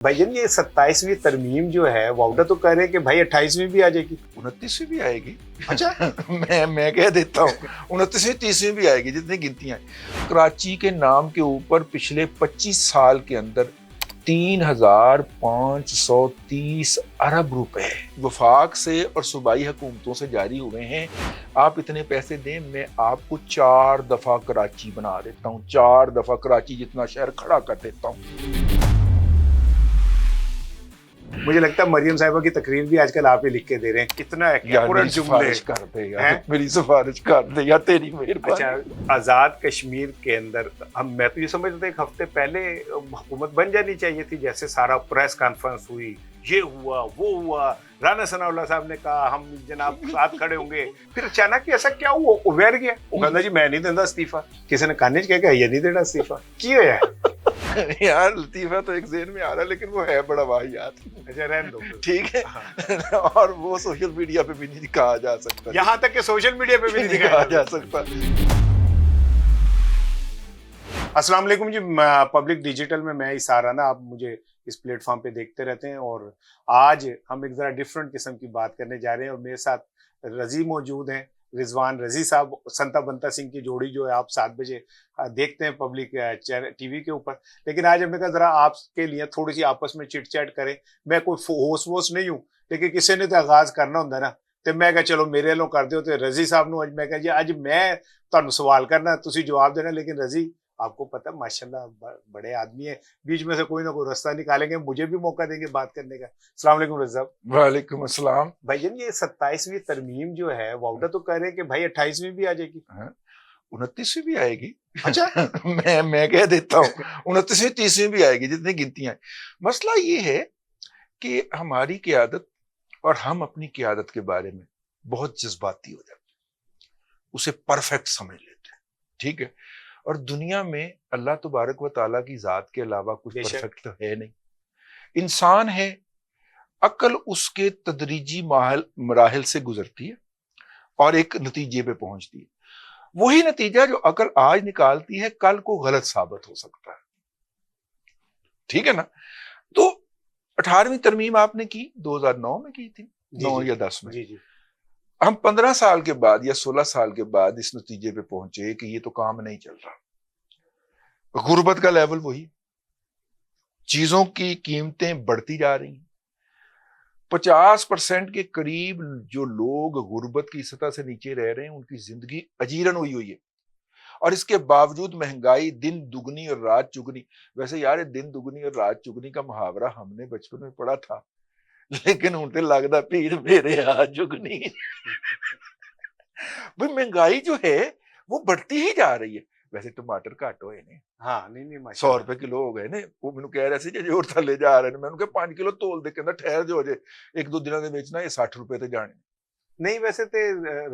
بھائی جان یہ 27ویں ترمیم جو ہے واؤڈا تو کہہ رہے ہیں کہ بھائی 28ویں بھی آ جائے گی. 29ویں بھی آئے گی. اچھا میں کہہ دیتا ہوں 29ویں 30ویں بھی آئے گی جتنی گنتیاں ہیں. کراچی کے نام کے اوپر پچھلے 25 سال کے اندر 3,530 ارب روپے وفاق سے اور صوبائی حکومتوں سے جاری ہوئے ہیں. آپ اتنے پیسے دیں میں آپ کو 4 دفعہ کراچی بنا دیتا ہوں, 4 دفعہ کراچی جتنا شہر کھڑا کر دیتا ہوں. مجھے لگتا ہے مریم صاحبہ کی تقریر بھی آج کل آپ ہی لکھ کے دے رہے ہیں. کتنا میری سفارش کر دے یار, میری سفارش کر دے یا تیری مہربانی. اچھا آزاد کشمیر کے اندر میں تو یہ سمجھتا تھا ایک ہفتے پہلے حکومت بن جانی چاہیے تھی, جیسے سارا پریس کانفرنس ہوئی, یہ ہوا وہ ہوا, رانا ثناء اللہ صاحب نے کہا ہم جناب ساتھ کھڑے ہوں گے, پھر اچانک ایسا کیا ہوا, اویر گیا, وہ کہتا جی میں نہیں دینا استعفیٰ. کسی نے کہنے کہا یہ نہیں دینا استعفیٰ, کی ہے یار لطیفہ تو ایک ذہن میں آ رہا ہے لیکن وہ ہے بڑا واحد. اچھا رہنے دو ٹھیک ہے, اور وہ سوشل میڈیا پہ بھی نہیں کہا جا سکتا, یہاں تک کہ سوشل میڈیا پہ بھی نہیں کہا جا سکتا. السلام علیکم جی, پبلک ڈیجیٹل میں سارانہ, آپ مجھے اس پلیٹ فارم پہ دیکھتے رہتے ہیں, اور آج ہم ایک ذرا ڈفرنٹ قسم کی بات کرنے جا رہے ہیں, اور میرے ساتھ رضی موجود ہیں, رضوان رضی صاحب. سنتا بنتا سنگھ کی جوڑی جو ہے آپ 7 بجے دیکھتے ہیں پبلک ٹی وی کے اوپر, لیکن آج ہم نے کہا ذرا آپ کے لیے تھوڑی سی آپس میں چٹ چیٹ کریں. میں کوئی ہوس ووس نہیں ہوں, لیکن کسی نے تو آغاز کرنا ہوتا نا, تو میں کہا چلو میرے لوگ کر دو. تو رضی صاحب نو میں کہا جی اج میں تمہیں سوال کرنا, تسی جواب دینا. لیکن رضی آپ کو پتہ ماشاءاللہ بڑے آدمی ہیں, بیچ میں سے کوئی نہ کوئی رستہ نکالیں گے, مجھے بھی موقع دیں گے بات کرنے کا. السلام علیکم رضی صاحب. وعلیکم السلام. بھائی جان یہ 27ویں ترمیم جو ہے واؤڈا تو کہہ رہے ہیں کہ بھائی 28ویں بھی آ جائے گی. 29ویں بھی آئے گی. اچھا میں کہہ دیتا ہوں 29ویں 30ویں بھی آئے گی جتنی گنتیاں ہیں. مسئلہ یہ ہے کہ ہماری قیادت اور ہم اپنی قیادت کے بارے میں بہت جذباتی ہو جاتے ہیں, اسے پرفیکٹ سمجھ لیتے ہیں. ٹھیک ہے, اور دنیا میں اللہ تبارک و تعالیٰ کی ذات کے علاوہ کچھ پرفیکٹ تو ہے نہیں. انسان ہے, عقل اس کے تدریجی مراحل سے گزرتی ہے اور ایک نتیجے پہ پہنچتی ہے. وہی نتیجہ جو عقل آج نکالتی ہے کل کو غلط ثابت ہو سکتا ہے. ٹھیک ہے نا. تو 18ویں ترمیم آپ نے کی 2009 میں کی تھی, 9 یا 10 میں. ہم 15 سال کے بعد یا 16 سال کے بعد اس نتیجے پہ پہنچے کہ یہ تو کام نہیں چل رہا. غربت کا لیول وہی, چیزوں کی قیمتیں بڑھتی جا رہی ہیں, 50% کے قریب جو لوگ غربت کی سطح سے نیچے رہ رہے ہیں ان کی زندگی اجیرن ہوئی ہے, اور اس کے باوجود مہنگائی دن دگنی اور رات چگنی. ویسے یار دن دگنی اور رات چگنی کا محاورہ ہم نے بچپن میں پڑھا تھا, لیکن ان سے لگتا پیر میرے ہاتھ چگنی. بھائی مہنگائی جو ہے وہ بڑھتی ہی جا رہی ہے. ویسے ٹماٹر گھٹ ہوئے نے, ہاں نہیں 100 روپے کلو ہو گئے نے. وہ مینوں کہہ رہے سی جی اور تھلے جا رہے ہیں, میں نے کہا 5 کلو تول دے, کہندا ٹھہر جو جے 1-2 دنوں دے بیچنا, یہ 60 روپے تے جانے. نہیں ویسے تو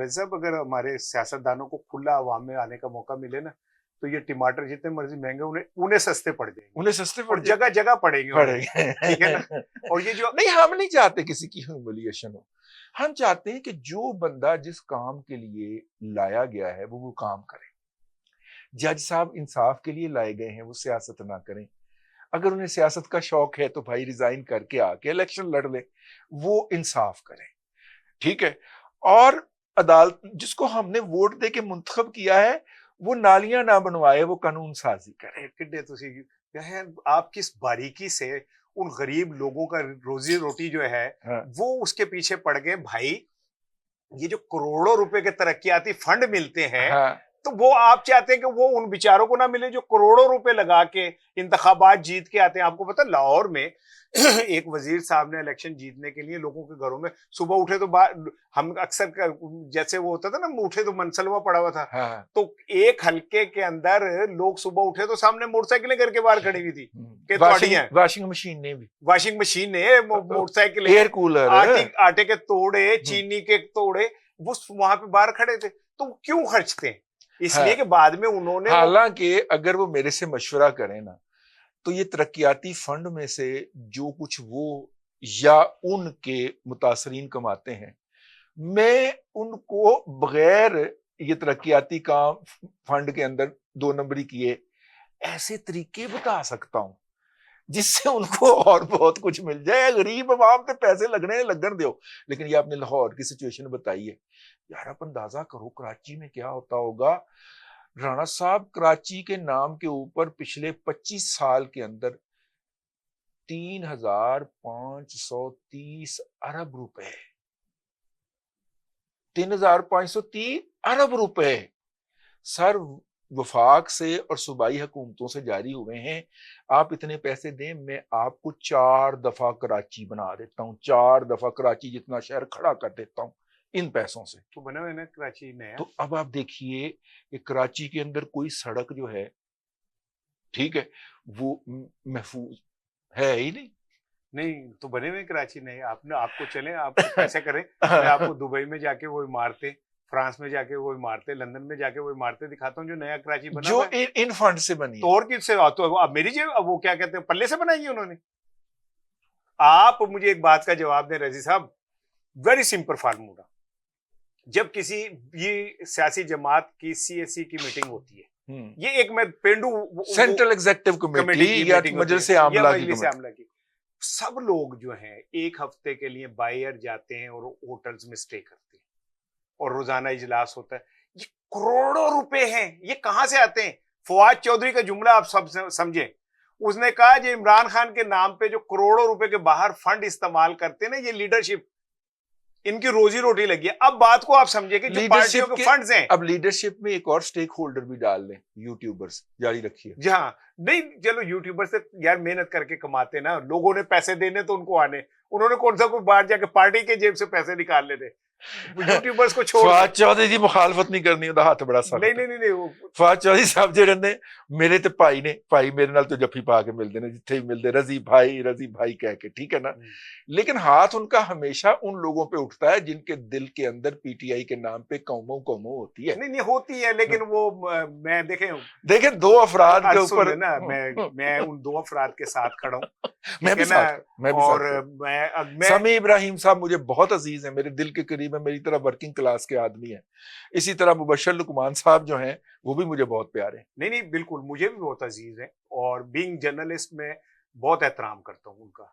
رضی صاحب اگر ہمارے سیاستدانوں کو کھلا عوام میں آنے کا موقع ملے نا, تو یہ ٹماٹر جتنے مرضی مہنگے انہیں سستے پڑ جائیں گے, انہیں سستے پڑ اور جگہ جگہ پڑیں گے. ٹھیک ہے نا. اور یہ جو نہیں, ہم نہیں چاہتے کسی کی ہیوملیشن ہو. ہم چاہتے ہیں کہ جو بندہ جس کام کے لیے لایا گیا ہے وہ کام کرے. جج صاحب انصاف کے لیے لائے گئے ہیں, وہ سیاست نہ کریں. اگر انہیں سیاست کا شوق ہے تو بھائی ریزائن کر کے آ کے الیکشن لڑ لیں, وہ انصاف کریں. ٹھیک ہے, اور عدالت جس کو ہم نے ووٹ دے کے منتخب کیا ہے وہ نالیاں نہ بنوائے, وہ قانون سازی کرے. آپ کس باریکی سے ان غریب لوگوں کا روزی روٹی جو ہے وہ اس کے پیچھے پڑ گئے. بھائی یہ جو کروڑوں روپے کے ترقیاتی فنڈ ملتے ہیں, تو وہ آپ چاہتے ہیں کہ وہ ان بیچاروں کو نہ ملے جو کروڑوں روپے لگا کے انتخابات جیت کے آتے ہیں. آپ کو پتہ لاہور میں ایک وزیر صاحب نے الیکشن جیتنے کے لیے لوگوں کے گھروں میں صبح اٹھے تو ہم اکثر جیسے وہ ہوتا تھا نا, اٹھے تو منسلوا پڑا ہوا تھا, تو ایک حلقے کے اندر لوگ صبح اٹھے تو سامنے موٹر سائیکلیں گھر کے باہر کھڑی ہوئی تھی کہ واشنگ مشین نے موٹر سائیکل, ایئر کولر, آٹے کے توڑے, چینی کے توڑے, وہ وہاں پہ باہر کھڑے تھے. تو کیوں خرچتے ہیں؟ اس لیے کہ بعد میں انہوں نے, حالانکہ اگر وہ میرے سے مشورہ کریں نا تو یہ ترقیاتی فنڈ میں سے جو کچھ وہ یا ان کے متاثرین کماتے ہیں, میں ان کو بغیر یہ ترقیاتی کام فنڈ کے اندر 2 نمبری کیے ایسے طریقے بتا سکتا ہوں جس سے ان کو اور بہت کچھ مل جائے. غریب عوام تے پیسے لگنے لگن دیو. لیکن یہ آپ نے لاہور کی سچویشن بتائی ہے یار, آپ اندازہ کرو کراچی میں کیا ہوتا ہوگا. رانا صاحب, کراچی کے نام کے اوپر پچھلے 25 سال کے اندر 3,530 ارب روپے, 3,530 ارب روپے سر وفاق سے اور صوبائی حکومتوں سے جاری ہوئے ہیں. آپ اتنے پیسے دیں, میں آپ کو 4 دفعہ کراچی بنا دیتا ہوں, 4 دفعہ کراچی جتنا شہر کھڑا کر دیتا ہوں ان پیسوں سے. تو بنا ہوا ہے نا کراچی نیا. تو اب آپ دیکھیے کہ کراچی کے اندر کوئی سڑک جو ہے, ٹھیک ہے, وہ محفوظ ہے ہی نہیں. نہیں تو بنے ہوئے کراچی نہیں. آپ کو چلیں, آپ پیسے کریں, میں آپ کو دبئی میں جا کے وہ عمارتیں, فرانس میں جا کے وہ عمارتیں, لندن میں جا کے وہ عمارتیں دکھاتا ہوں جو نیا کراچی بنا جو ہوا ہے. ان فنڈ سے بنی ہے. تو اور کس سے, تو اب میری جیب, وہ کیا کہتے ہیں, پلے سے بنائی ہے انہوں نے. آپ مجھے ایک بات کا جواب دیں رضی صاحب, ویری سمپل فارمولا. جب کسی یہ سیاسی جماعت کی CSC کی میٹنگ ہوتی ہے, یہ ایک میں پینڈو سینٹرل ایگزیکٹو کمیٹی یا مجلس عاملہ کی کمیٹی, سب لوگ جو ہیں ایک ہفتے کے لیے باہر جاتے ہیں اور ہوٹلز میں اسٹے کرتے ہیں اور روزانہ اجلاس ہوتا ہے. یہ کروڑوں روپے ہیں, یہ کہاں سے آتے ہیں؟ فواد چودھری کا جملہ آپ سب سمجھیں, اس نے کہا جو عمران خان کے نام پہ جو کروڑوں روپے کے باہر فنڈ استعمال کرتے ہیں نا, یہ لیڈرشپ ان کی روزی روٹی لگی ہے. اب بات کو آپ سمجھیں کہ جو پارٹیوں کے فنڈز ہیں, اب لیڈرشپ میں ایک اور سٹیک ہولڈر بھی ڈال لیں, یوٹیوبرز جاری رکھیے. جی ہاں, نہیں چلو یوٹیوبر سے یار محنت کر کے کماتے نا, لوگوں نے پیسے دینے تو ان کو آنے, انہوں نے کون سا کوئی باہر جا کے پارٹی کے جیب سے پیسے نکال لیتے. یوٹیوبرز کو چھوڑ, فواد چودھری دی مخالفت نہیں کرنی, دا ہاتھ بڑا سخت. نہیں فواد چودھری صاحب جڑے نے میرے تے بھائی میرے نال تو جفی پا کے ملتے ہیں جتھے بھی ملتے, رضی بھائی کہہ کے, ٹھیک ہے نا. لیکن ہاتھ ان کا ہمیشہ ان لوگوں پہ اٹھتا ہے جن کے دل کے اندر PTI کے نام پہ قوموں ہوتی ہے. نہیں ہوتی ہے, لیکن وہ میں دیکھیں 2 افراد کے اوپر نا, میں ان 2 افراد کے ساتھ کھڑا ہوں, میں بھی اور سمیع ابراہیم صاحب مجھے بہت عزیز ہیں, میرے دل کے قریب ہے, میری طرح ورکنگ کلاس کے آدمی ہیں. اسی طرح مبشر لقمان صاحب جو ہیں وہ بھی مجھے بہت پیارے ہیں. نہیں بالکل, مجھے بھی بہت عزیز ہیں, اور بینگ جرنلسٹ میں بہت احترام کرتا ہوں ان کا.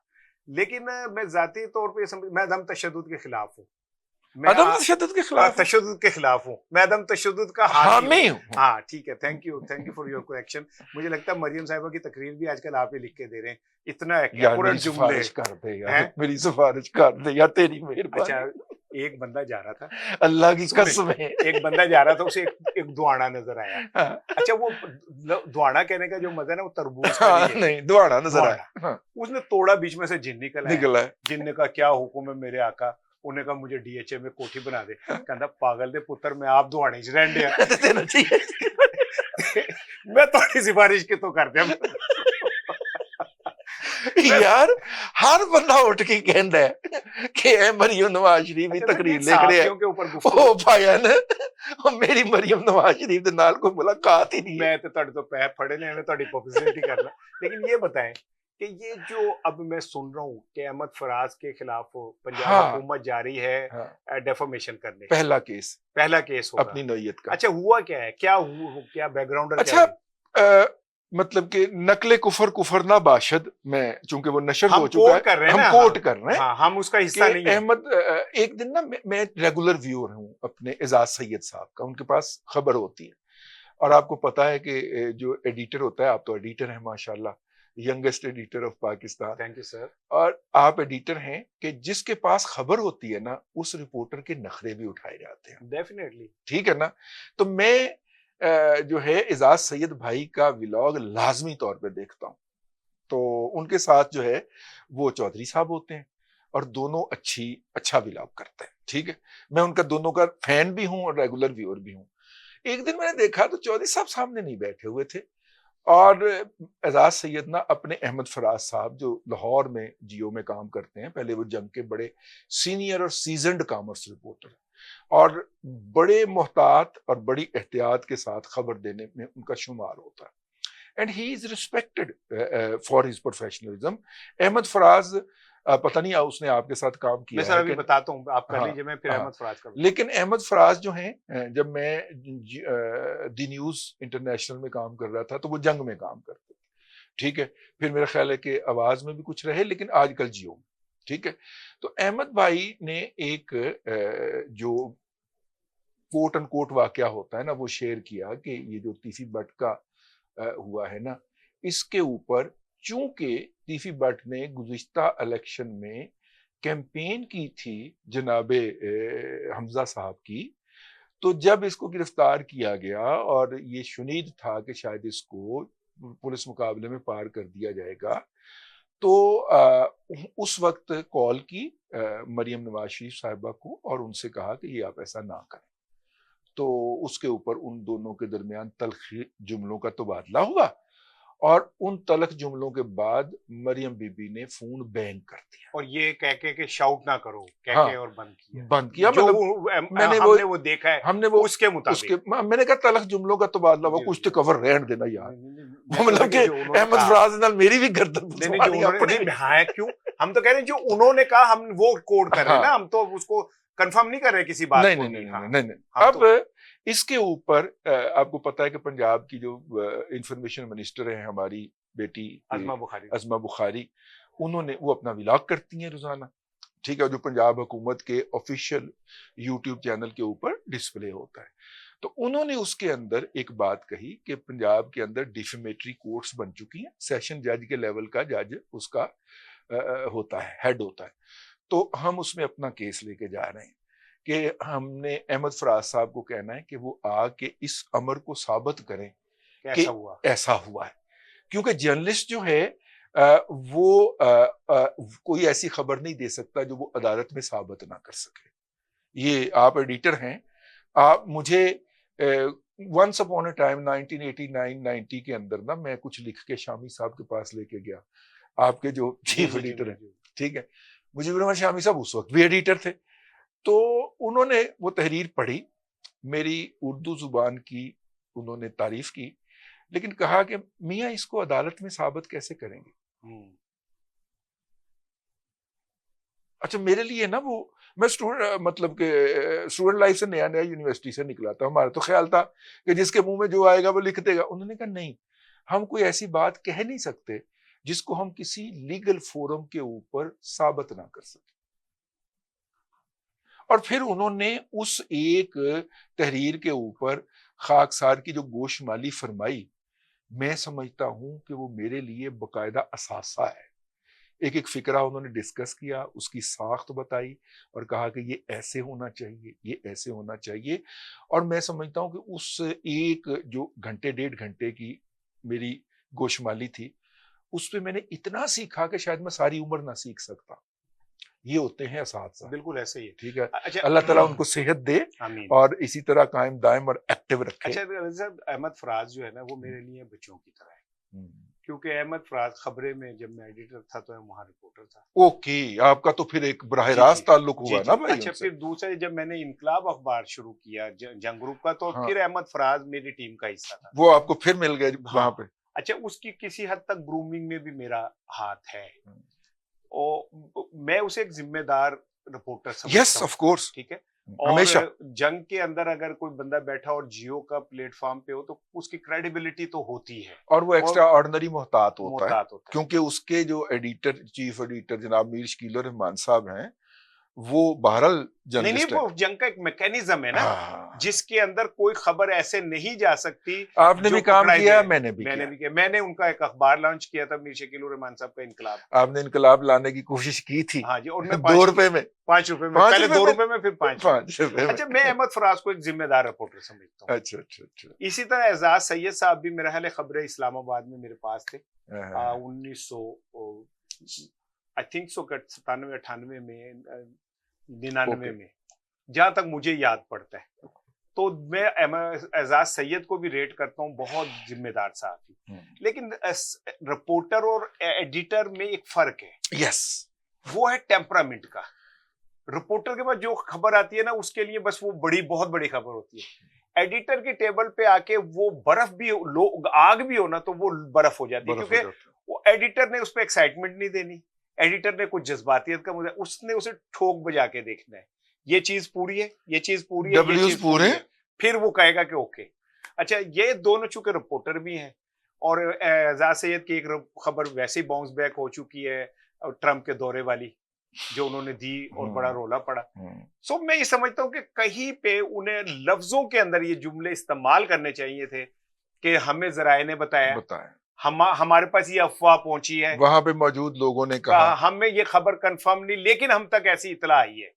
لیکن میں ذاتی طور پہ میں عدم تشدد کے خلاف ہوں. عدم تشدد کے خلاف, تشدد کے خلاف ہوں, میں عدم تشدد کا حامی ہوں. ہاں ٹھیک ہے, thank you for your correction. مجھے لگتا ہے مریم صاحبہ کی تقریر بھی آج کل آپ ہی لکھ کے دے رہے ہیں, اتنا ایکوریٹ جملے. کر دے یار, میری سفارش کر دے یا تیری مہربانی. اچھا, ایک بندہ جا رہا تھا, اللہ کی قسم ہے, ایک بندہ جا رہا تھا, اسے ایک دوانا نظر آیا. اچھا, وہ دوانا کہنے کا جو مزہ ہے نا, وہ تربوز نہیں, دوانا نظر آیا. اس نے توڑا, بیچ میں سے جن نکلا ہے. جن نے کہا کیا حکم ہے میرے آقا, انہوں نے کہا مجھے DHA میں کوٹھی بنا دے. کہندا پاگل دے پتر, میں آپ دوانے چ رہن دیا, میں تھوڑی سفارش کتوں کر دیا. یار ہر بندہ اٹھ کے کہندا ہے کہ اے مریم نواز شریف کی تقریر لکھ رہے ہیں, او بھائیاں میری مریم نواز شریف دے نال کوئی ملاقات ہی نہیں. میں تے تہاڈے تو پے پھڑے نے, میں تہاڈی پبلسٹی کرنا. لیکن یہ بتائیں کہ یہ جو اب میں سن رہا ہوں کہ احمد فراز کے خلاف پنجاب حکومت جاری ہے ڈیفامیشن کرنے, پہلا کیس ہوگا اپنی نوعیت کا. اچھا, ہوا کیا ہے, کیا بیک گراؤنڈ؟ اچھا, مطلب کہ نقل کفر نہ باشد میں, چونکہ وہ نشر ہو چکا ہے, ہم کوٹ کر رہے ہیں, ہم اس کا حصہ نہیں ہیں. احمد, ایک دن نا میں ریگولر ویور ہوں اپنے اعزاز سید صاحب کا, ان کے پاس خبر ہوتی ہے, اور آپ کو پتا ہے کہ جو ایڈیٹر ہوتا ہے, آپ تو ایڈیٹر ہیں ماشاءاللہ, youngest editor of Pakistan. Thank you sir. اور آپ ایڈیٹر ہیں کہ جس کے پاس خبر ہوتی ہے نا, اس رپورٹر کے نخرے بھی اٹھائے جاتے ہیں. ڈیفینیٹلی, ٹھیک ہے نا. تو میں جو ہے اعزاز سید بھائی کا ولاگ لازمی طور پہ دیکھتا ہوں. تو ان کے ساتھ جو ہے وہ چودھری صاحب ہوتے ہیں, اور دونوں اچھا ولاگ کرتے ہیں. ٹھیک ہے, میں ان کا دونوں کا فین بھی ہوں اور ریگولر ویور بھی ہوں. ایک دن میں نے دیکھا تو چودھری صاحب سامنے نہیں بیٹھے ہوئے تھے, اور اعزاز سید نا اپنے احمد فراز صاحب جو لاہور میں جیو میں کام کرتے ہیں, پہلے وہ جنگ کے بڑے سینئر اور سیزنڈ کامرس رپورٹر, اور بڑے محتاط اور بڑی احتیاط کے ساتھ خبر دینے میں ان کا شمار ہوتا ہے. And he is respected for his professionalism. Ahmad Faraz پتہ نہیں اس نے آپ کے ساتھ کام کیا, میں سر ابھی بتاتا ہوں, آپ کر لیجیے, میں پھر احمد فراز کا. لیکن احمد فراز جو ہیں, جب میں دی نیوز انٹرنیشنل میں کام کر رہا تھا تو وہ جنگ میں کام کرتے تھے. ٹھیک ہے. پھر میرا خیال ہے کہ آواز میں بھی کچھ رہے, لیکن آج کل جیو میں. ٹھیک ہے. تو احمد بھائی نے ایک جو کوٹ ان کوٹ واقعہ ہوتا ہے نا وہ شیئر کیا کہ یہ جو تیفی بٹ کا ہوا ہے نا, اس کے اوپر چونکہ تیفی بٹ نے گزشتہ الیکشن میں کیمپین کی تھی جناب حمزہ صاحب کی, تو جب اس کو گرفتار کیا گیا اور یہ شنید تھا کہ شاید اس کو پولیس مقابلے میں پار کر دیا جائے گا, تو اس وقت کال کی مریم نواز شریف صاحبہ کو اور ان سے کہا کہ یہ آپ ایسا نہ کریں. تو اس کے اوپر ان دونوں کے درمیان تلخ جملوں کا تبادلہ ہوا, اور ان تلخ جملوں کے بعد مریم بی بی نے فون بین کر دیا, اور یہ کہہ کے کہ شاؤٹ نہ کرو کہہ کے, اور بند کیا. مطلب میں نے وہ دیکھا ہے, ہم نے وہ اس کے مطابق میں نے کہا تلخ جملوں کا تبادلہ وہ کچھ تو کور رہن دینا یار, مطلب کہ احمد فراز نال میری بھی گردن ہے کیوں, ہم تو کہہ رہے ہیں جو انہوں نے کہا ہم وہ کوڈ کر رہے ہیں نا, ہم تو اس کو کنفرم نہیں کر رہے کسی بات کو. نہیں. اب اس کے اوپر آپ کو پتا ہے کہ پنجاب کی جو انفارمیشن منسٹر ہیں ہماری بیٹی عظمہ بخاری, انہوں نے وہ اپنا ولاگ کرتی ہیں روزانہ. ٹھیک ہے, جو پنجاب حکومت کے آفیشیل یوٹیوب چینل کے اوپر ڈسپلے ہوتا ہے. تو انہوں نے اس کے اندر ایک بات کہی کہ پنجاب کے اندر ڈیفیمیٹری کورٹس بن چکی ہیں, سیشن جج کے لیول کا جج اس کا ہوتا ہے, ہیڈ ہوتا ہے. تو ہم اس میں اپنا کیس لے کے جا رہے ہیں کہ ہم نے احمد فراز صاحب کو کہنا ہے کہ وہ آ کے اس امر کو ثابت کریں کہ ایسا ہوا ہے, کیونکہ جرنلسٹ جو ہے وہ کوئی ایسی خبر نہیں دے سکتا جو وہ عدالت میں ثابت نہ کر سکے. یہ آپ ایڈیٹر ہیں, آپ مجھے ونس اپون اے ٹائم 1989-90 کے اندر نا میں کچھ لکھ کے شامی صاحب کے پاس لے کے گیا, آپ کے جو چیف ایڈیٹر ہیں. ٹھیک ہے, مجھے شامی صاحب اس وقت بھی ایڈیٹر تھے. تو انہوں نے وہ تحریر پڑھی, میری اردو زبان کی انہوں نے تعریف کی, لیکن کہا کہ میاں اس کو عدالت میں ثابت کیسے کریں گے. اچھا میرے لیے نا وہ میں مطلب کہ اسٹوڈنٹ لائف سے نیا یونیورسٹی سے نکلا تھا, ہمارا تو خیال تھا کہ جس کے منہ میں جو آئے گا وہ لکھ دے گا. انہوں نے کہا نہیں, ہم کوئی ایسی بات کہہ نہیں سکتے جس کو ہم کسی لیگل فورم کے اوپر ثابت نہ کر سکیں. اور پھر انہوں نے اس ایک تحریر کے اوپر خاکسار کی جو گوشمالی فرمائی, میں سمجھتا ہوں کہ وہ میرے لیے باقاعدہ اثاثہ ہے. ایک فکرہ انہوں نے ڈسکس کیا, اس کی ساخت بتائی اور کہا کہ یہ ایسے ہونا چاہیے, یہ ایسے ہونا چاہیے. اور میں سمجھتا ہوں کہ اس ایک جو گھنٹے 1.5 گھنٹے کی میری گوشمالی تھی, اس پہ میں نے اتنا سیکھا کہ شاید میں ساری عمر نہ سیکھ سکتا. یہ ہوتے ہیں اساتذہ, بالکل ایسے ہی. ٹھیک ہے, اللہ تعالیٰ ان کو صحت دے اور اسی طرح قائم دائم اور ایکٹیو رکھے. اچھا احمد فراز جو ہے نا وہ میرے لیے بچوں کی طرح ہے, کیونکہ احمد فراز خبریں میں جب میں ایڈیٹر تھا تو میں وہاں رپورٹر تھا. اوکے, آپ کا تو پھر ایک براہ راست تعلق ہوا نا بھائی. اچھا پھر دوسرے جب میں نے انقلاب اخبار شروع کیا جنگ گروپ کا, تو پھر احمد فراز میری ٹیم کا حصہ تھا. وہ آپ کو پھر مل گئے وہاں پہ. اچھا اس کی کسی حد تک گرومنگ میں بھی میرا ہاتھ ہے, اور میں اسے ایک ذمہ دار رپورٹر سمجھتا ہوں. Yes of course. ٹھیک ہے, اور جنگ کے اندر اگر کوئی بندہ بیٹھا اور جیو کا پلیٹ فارم پہ ہو تو اس کی کریڈیبلٹی تو ہوتی ہے, اور وہ ایکسٹرا آرڈنری محتاط ہوتا ہے, کیونکہ اس کے جو ایڈیٹر چیف ایڈیٹر جناب میر شکیل الرحمان صاحب ہیں, وہ بہرحال نہیں وہ جنگ کا ایک میکینزم ہے نا, جس کے اندر کوئی خبر ایسے نہیں جا سکتی. آپ نے بھی کام کیا, میں نے بھی کیا. میں نے ان کا ایک اخبار لانچ کیا تھا میر شکیل الرحمان صاحب کا انقلاب. آپ نے انقلاب لانے کی کوشش کی تھی. ہاں جی, اور میں 2 روپے میں 5 روپے میں, پہلے 2 روپے میں پھر 5 روپے. اچھا میں احمد فراز کو ایک ذمہ دار رپورٹر سمجھتا ہوں. اچھا. اسی طرح اعزاز سید صاحب بھی میرا خیال ہے خبریں اسلام آباد میں میرے پاس تھے 97-98 میں 99 میں, جہاں تک مجھے یاد پڑتا ہے. تو میں اعزاز سید کو بھی ریٹ کرتا ہوں, بہت ذمہ دار صحافی. لیکن رپورٹر اور ایڈیٹر میں ایک فرق ہے. یس, وہ ہے ٹیمپرامنٹ کا. رپورٹر کے پاس جو خبر آتی ہے نا اس کے لیے بس وہ بہت بڑی خبر ہوتی ہے. ایڈیٹر کے ٹیبل پہ آ کے وہ برف بھی آگ بھی ہونا تو وہ برف ہو جاتی ہے, کیونکہ وہ ایڈیٹر نے اس پہ ایکسائٹمنٹ نہیں دینی, ایڈیٹر نے کچھ جذباتیت کا مجھے اس نے اسے ٹھوک بجا کے دیکھنا ہے, یہ چیز پوری ہے, یہ چیز پوری ہے, یہ چیز پوری ہے, پھر وہ کہے گا کہ اوکے. اچھا یہ دونوں چونکہ رپورٹر بھی ہیں اور اعزاز سید کی ایک خبر ویسے ہی باؤنس بیک ہو چکی ہے ٹرمپ کے دورے والی جو انہوں نے دی اور بڑا رولا پڑا. سو میں یہ سمجھتا ہوں کہ کہیں پہ انہیں لفظوں کے اندر یہ جملے استعمال کرنے چاہیے تھے کہ ہمیں ذرائع نے بتایا, ہمارے پاس یہ افواہ پہنچی ہے, وہاں پہ موجود لوگوں نے کہا, ہمیں یہ خبر کنفرم نہیں لیکن ہم تک ایسی اطلاع آئی ہے.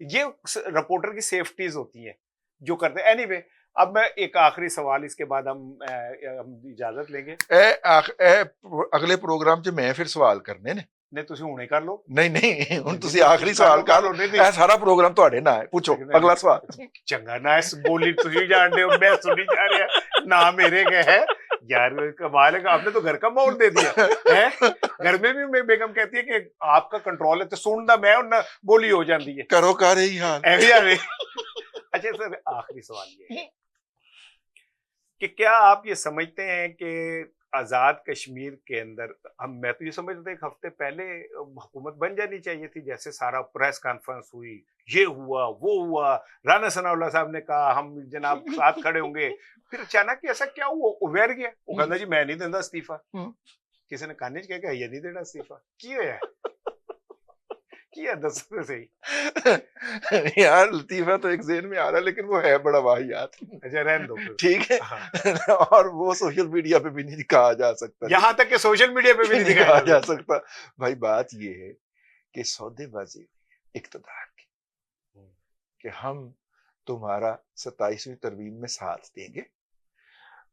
یہ رپورٹر کی سیفٹیز ہوتی ہیں جو کرتے ہیں. اینی وے, اب میں ایک آخری سوال اس کے بعد ہم اجازت لیں گے. اگلے پروگرام چ میں پھر سوال کرنے نے. نہیں تسی ہونے کر لو. نہیں ہن تسی آخری سوال کر لو, اے سارا پروگرام تواڈے نال ہے. پوچھو اگلا سوال. چنگا نا اس بولی تسی جان دے ہو, میں سنی جا رہا نا میرے کے ہے یار. کمال ہے, آپ نے تو گھر کا ماحول دے دیا ہے. گھر میں بھی بیگم کہتی ہے کہ آپ کا کنٹرول ہے تو سندا میں اور نہ بولی ہو جاندی ہے. کرو کر یہی حال. اچھا سر, آخری سوال یہ ہے کہ کیا آپ یہ سمجھتے ہیں کہ آزاد کشمیر کے اندر میں تو یہ سمجھتا تھا ایک ہفتے پہلے حکومت بن جانی چاہیے تھی, جیسے سارا پریس کانفرنس ہوئی, یہ ہوا وہ ہوا, رانا ثناء اللہ صاحب نے کہا ہم جناب ساتھ کھڑے ہوں گے, پھر اچانک ایسا کیا ہوا, اویر گیا, وہ کہنا جی میں نہیں دینا استعفیٰ. کسی نے کہانی کہا کہ یہ نہیں دینا استعفیٰ, کی ہوا کیا دس صحیح یار. لطیفہ تو ایک ذہن میں آ رہا ہے لیکن وہ ہے بڑا واہیات. اچھا رہن دو, ٹھیک ہے. اور وہ سوشل میڈیا پہ بھی نہیں کہا جا سکتا, یہاں تک کہ سوشل میڈیا پہ بھی نہیں کہا جا سکتا. بھائی بات یہ ہے کہ سودے بازی اقتدار کی کہ ہم تمہارا 27ویں ترمیم میں ساتھ دیں گے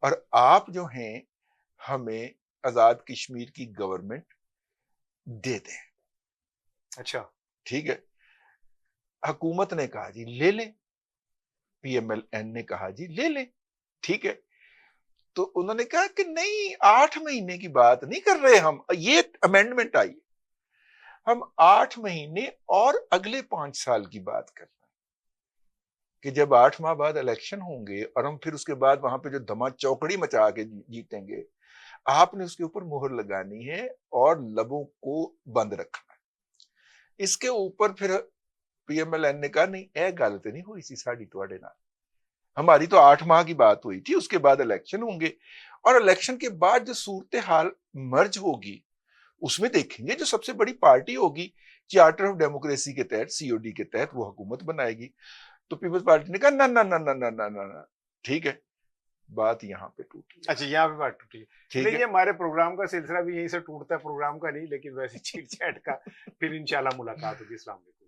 اور آپ جو ہیں ہمیں آزاد کشمیر کی گورنمنٹ دے دیں. اچھا ٹھیک ہے. حکومت نے کہا جی لے لیں, پی ایم ایل این نے کہا جی لے لیں. ٹھیک ہے. تو انہوں نے کہا کہ نہیں 8 مہینے کی بات نہیں کر رہے ہم, یہ امینڈمنٹ آئی, ہم 8 مہینے اور اگلے 5 سال کی بات کر رہے ہیں کہ جب 8 ماہ بعد الیکشن ہوں گے اور ہم پھر اس کے بعد وہاں پہ جو دھما چوکڑی مچا کے جیتیں گے, آپ نے اس کے اوپر مہر لگانی ہے اور لبوں کو بند رکھنا ہے. اس کے اوپر پھر پی ایم ایل این نے کہا نہیں اے گل تو نہیں ہوئی سی ساڈی تواڈے نال, ہماری تو 8 ماہ کی بات ہوئی تھی, اس کے بعد الیکشن ہوں گے اور الیکشن کے بعد جو صورتحال مرج ہوگی اس میں دیکھیں گے جو سب سے بڑی پارٹی ہوگی چارٹر آف ڈیموکریسی کے تحت سی او ڈی کے تحت وہ حکومت بنائے گی. تو پیپلز پارٹی نے کہا نہ نہ نہ نہ نہ نہ. ٹھیک ہے, بات یہاں پہ ٹوٹی. اچھا یہاں پہ بات ٹوٹی. یہ ہمارے پروگرام کا سلسلہ بھی یہیں سے ٹوٹتا ہے, پروگرام کا نہیں لیکن ویسے چیٹ چیٹ کا. پھر انشاءاللہ ملاقات ہوگی. السلام علیکم.